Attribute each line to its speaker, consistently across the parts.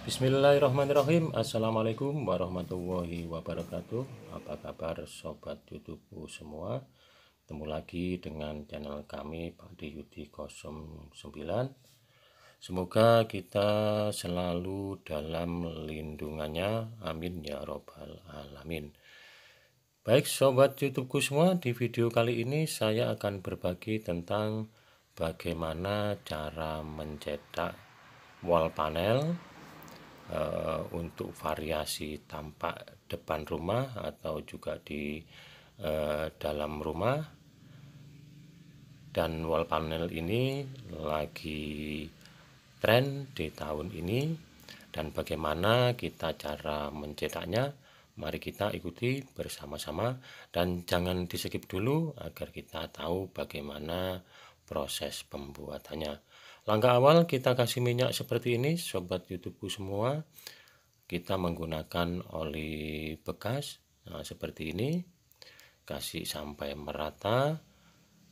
Speaker 1: Bismillahirrahmanirrahim. Assalamualaikum warahmatullahi wabarakatuh. Apa kabar sobat YouTubeku semua? Ketemu lagi dengan channel kami Pak Yudi 09. Semoga kita selalu dalam lindungannya, amin ya robbal alamin. Baik sobat YouTubeku semua, di video kali ini saya akan berbagi tentang bagaimana cara mencetak wall panel untuk variasi tampak depan rumah atau juga di dalam rumah. Dan wall panel ini lagi tren di tahun ini, dan bagaimana kita cara mencetaknya, mari kita ikuti bersama-sama dan jangan di skip dulu agar kita tahu bagaimana proses pembuatannya. Langkah awal, kita kasih minyak seperti ini sobat YouTubeku semua. Kita menggunakan oli bekas, seperti ini, kasih sampai merata.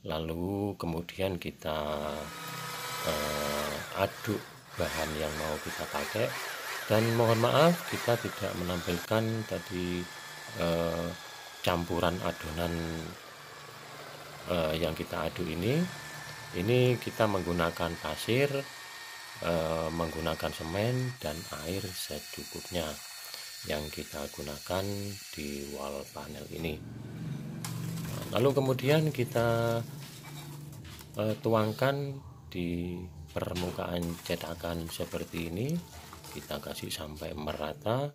Speaker 1: Lalu kemudian kita aduk bahan yang mau kita pakai. Dan mohon maaf kita tidak menampilkan tadi campuran adonan yang kita aduk ini. Ini kita menggunakan pasir, menggunakan semen dan air secukupnya yang kita gunakan di wall panel ini. Lalu kemudian kita tuangkan di permukaan cetakan seperti ini. Kita kasih sampai merata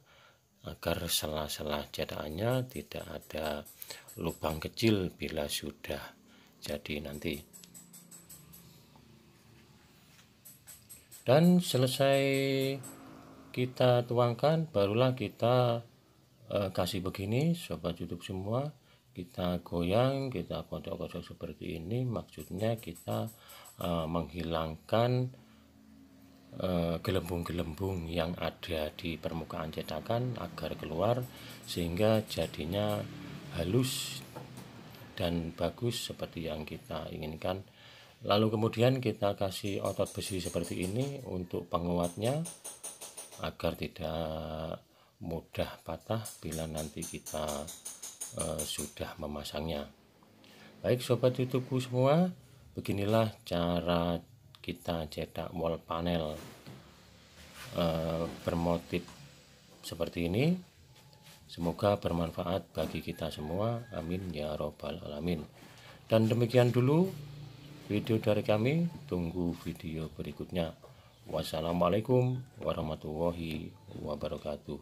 Speaker 1: agar sela-sela cetakannya tidak ada lubang kecil bila sudah jadi nanti. Dan selesai kita tuangkan, barulah kita kasih begini sobat YouTube semua. Kita goyang, kita kodok-kodok seperti ini. Maksudnya kita menghilangkan gelembung-gelembung yang ada di permukaan cetakan agar keluar, sehingga jadinya halus dan bagus seperti yang kita inginkan. Lalu kemudian kita kasih otot besi seperti ini untuk penguatnya agar tidak mudah patah bila nanti kita sudah memasangnya. Baik sobat YouTubeku semua, beginilah cara kita cetak wall panel bermotif seperti ini. Semoga bermanfaat bagi kita semua, amin ya robbal alamin. Dan demikian dulu video dari kami, tunggu video berikutnya. Wassalamualaikum warahmatullahi wabarakatuh.